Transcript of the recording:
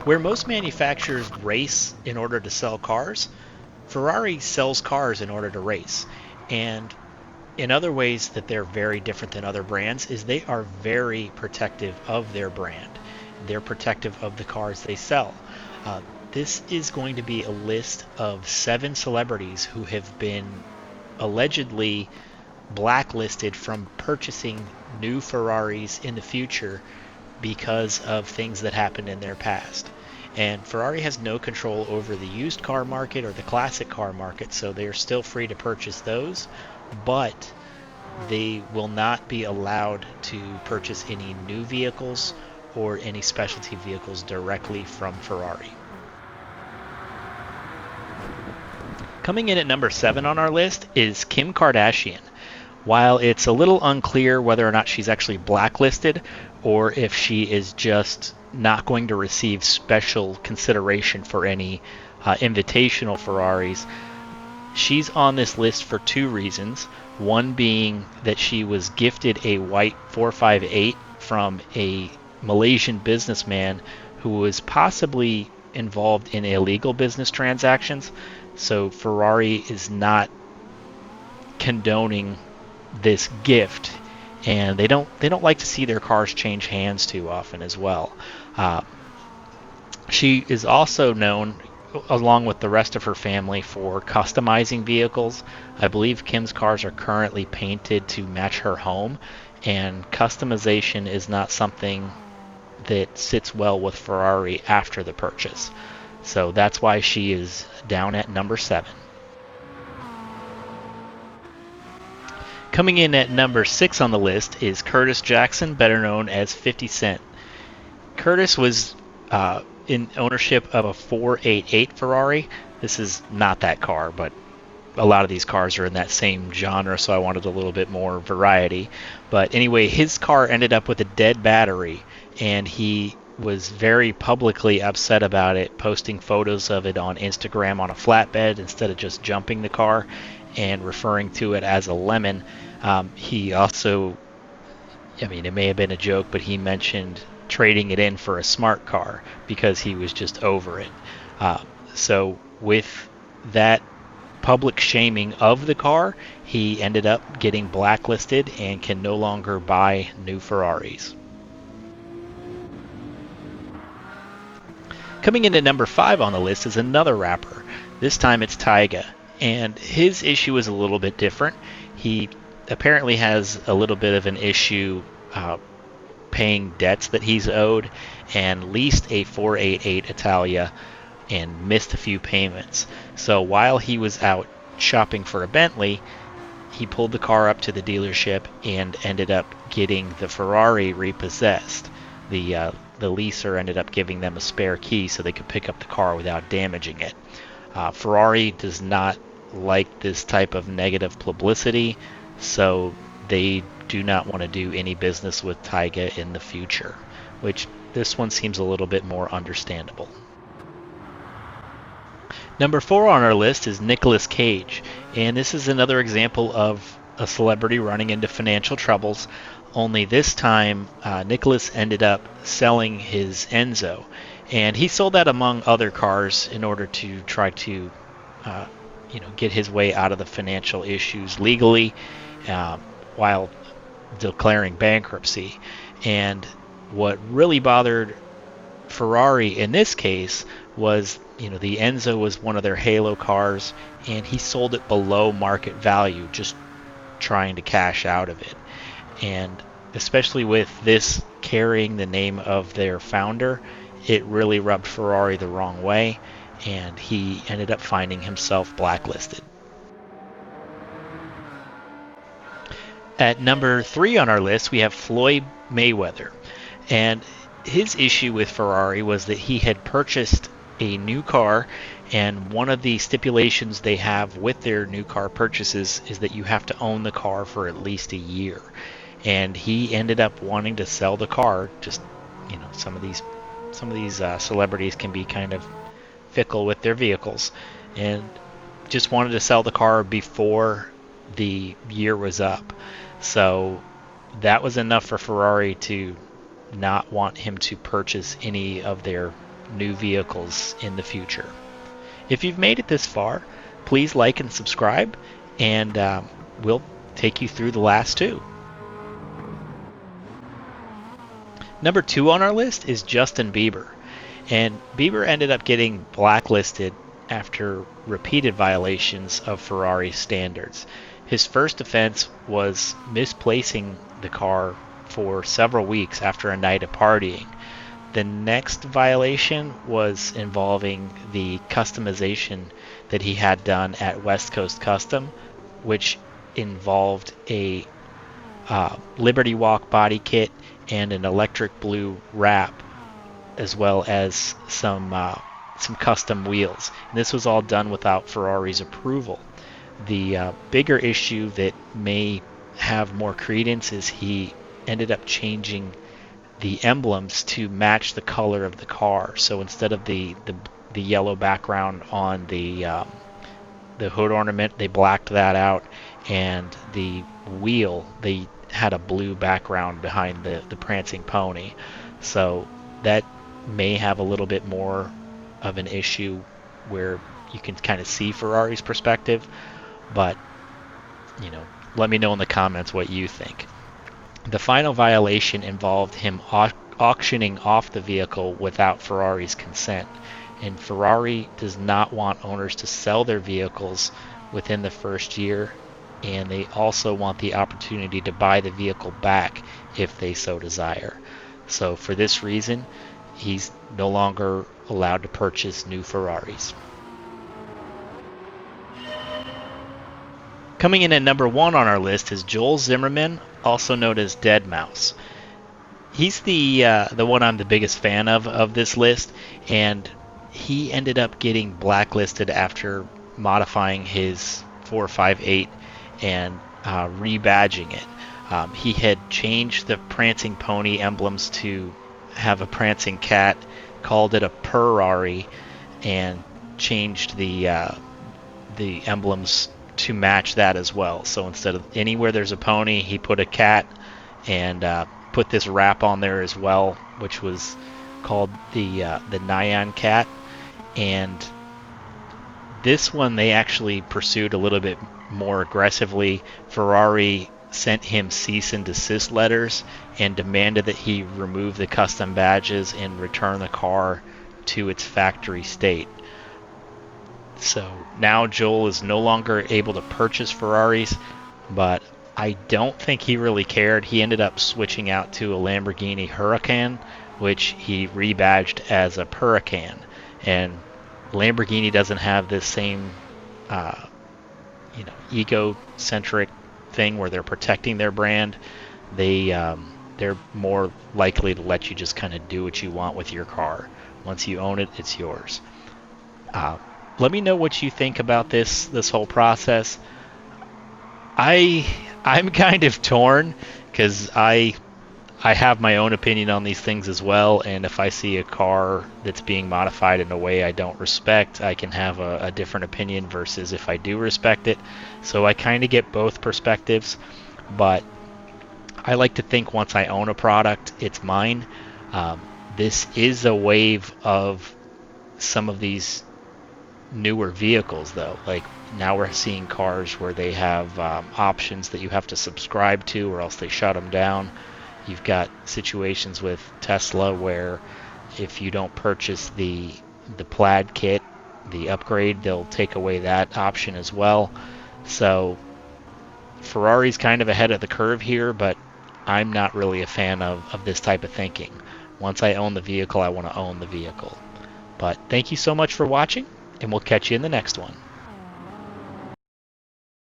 Where most manufacturers race in order to sell cars, Ferrari sells cars in order to race. And in other ways that they're very different than other brands is they are very protective of their brand. They're protective of the cars they sell. Uh, this is going to be a list of 7 celebrities who have been allegedly blacklisted from purchasing new Ferraris in the future because of things that happened in their past. And Ferrari has no control over the used car market or the classic car market, so they're still free to purchase those, but they will not be allowed to purchase any new vehicles or any specialty vehicles directly from Ferrari. Coming in at number 7 on our list is Kim Kardashian. While it's a little unclear whether or not she's actually blacklisted or if she is just not going to receive special consideration for any invitational Ferraris, she's on this list for 2 reasons. One being that she was gifted a white 458 from a Malaysian businessman who was possibly involved in illegal business transactions. So Ferrari is not condoning this gift, and they don't like to see their cars change hands too often as well. She is also known, along with the rest of her family, for customizing vehicles. I believe Kim's cars are currently painted to match her home, and customization is not something that sits well with Ferrari after the purchase. So that's why she is down at number 7. Coming in at number 6 on the list is Curtis Jackson, better known as 50 Cent. Curtis was in ownership of a 488 Ferrari. This is not that car, but a lot of these cars are in that same genre, so I wanted a little bit more variety. But anyway, his car ended up with a dead battery, and he was very publicly upset about it, posting photos of it on Instagram on a flatbed instead of just jumping the car and referring to it as a lemon. He also, I mean, it may have been a joke, but he mentioned trading it in for a smart car because he was just over it. So with that public shaming of the car, he ended up getting blacklisted and can no longer buy new Ferraris. Coming in at number 5 on the list is another rapper. This time it's Tyga, and his issue is a little bit different. He apparently has a little bit of an issue paying debts that he's owed, and leased a 488 Italia and missed a few payments. So while he was out shopping for a Bentley, he pulled the car up to the dealership and ended up getting the Ferrari repossessed. The leaser ended up giving them a spare key so they could pick up the car without damaging it. Ferrari does not like this type of negative publicity, so they do not want to do any business with Tyga in the future, which this one seems a little bit more understandable. Number 4 on our list is Nicolas Cage, and this is another example of a celebrity running into financial troubles, only this time Nicolas ended up selling his Enzo, and he sold that among other cars in order to try to get his way out of the financial issues legally while declaring bankruptcy. And what really bothered Ferrari in this case was, the Enzo was one of their halo cars, and he sold it below market value, just trying to cash out of it. And especially with this carrying the name of their founder, it really rubbed Ferrari the wrong way, and he ended up finding himself blacklisted. At number 3 on our list, we have Floyd Mayweather. And his issue with Ferrari was that he had purchased a new car, and one of the stipulations they have with their new car purchases is that you have to own the car for at least a year. And he ended up wanting to sell the car. Just, some of these celebrities can be kind of fickle with their vehicles, and just wanted to sell the car before the year was up. So that was enough for Ferrari to not want him to purchase any of their new vehicles in the future. If you've made it this far, please like and subscribe, and we'll take you through the last two. Number 2 on our list is Justin Bieber. And Bieber ended up getting blacklisted after repeated violations of Ferrari standards. His first offense was misplacing the car for several weeks after a night of partying. The next violation was involving the customization that he had done at West Coast Custom, which involved a Liberty Walk body kit and an electric blue wrap, as well as some custom wheels. And this was all done without Ferrari's approval. The bigger issue that may have more credence is he ended up changing the emblems to match the color of the car. So instead of the yellow background on the hood ornament, they blacked that out, and the wheel, they had a blue background behind the prancing pony. So that may have a little bit more of an issue where you can kind of see Ferrari's perspective, but let me know in the comments what you think. The final violation involved him auctioning off the vehicle without Ferrari's consent, and Ferrari does not want owners to sell their vehicles within the first year, and they also want the opportunity to buy the vehicle back if they so desire. So for this reason, he's no longer allowed to purchase new Ferraris. Coming in at number 1 on our list is Joel Zimmerman, also known as Deadmau5. He's the one I'm the biggest fan of this list, and he ended up getting blacklisted after modifying his 458 and rebadging it. He had changed the prancing pony emblems to have a prancing cat, called it a Ferrari, and changed the emblems to match that as well. So instead of anywhere there's a pony, he put a cat, and put this wrap on there as well, which was called the Nyan cat. And this one they actually pursued a little bit more aggressively. Ferrari sent him cease and desist letters and demanded that he remove the custom badges and return the car to its factory state. So now Joel is no longer able to purchase Ferraris, but I don't think he really cared. He ended up switching out to a Lamborghini Huracan, which he rebadged as a Huracan. And Lamborghini doesn't have this same egocentric thing where they're protecting their brand. They're more likely to let you just kind of do what you want with your car. Once you own it, it's yours. Let me know what you think about this whole process. I'm kind of torn because I have my own opinion on these things as well, and if I see a car that's being modified in a way I don't respect, I can have a different opinion versus if I do respect it. So I kind of get both perspectives, but I like to think once I own a product, it's mine. This is a wave of some of these newer vehicles, though. Like now we're seeing cars where they have options that you have to subscribe to or else they shut them down. You've got situations with Tesla where if you don't purchase the plaid kit, the upgrade, they'll take away that option as well. So Ferrari's kind of ahead of the curve here, but I'm not really a fan of this type of thinking. Once I own the vehicle, I want to own the vehicle. But thank you so much for watching, and we'll catch you in the next one.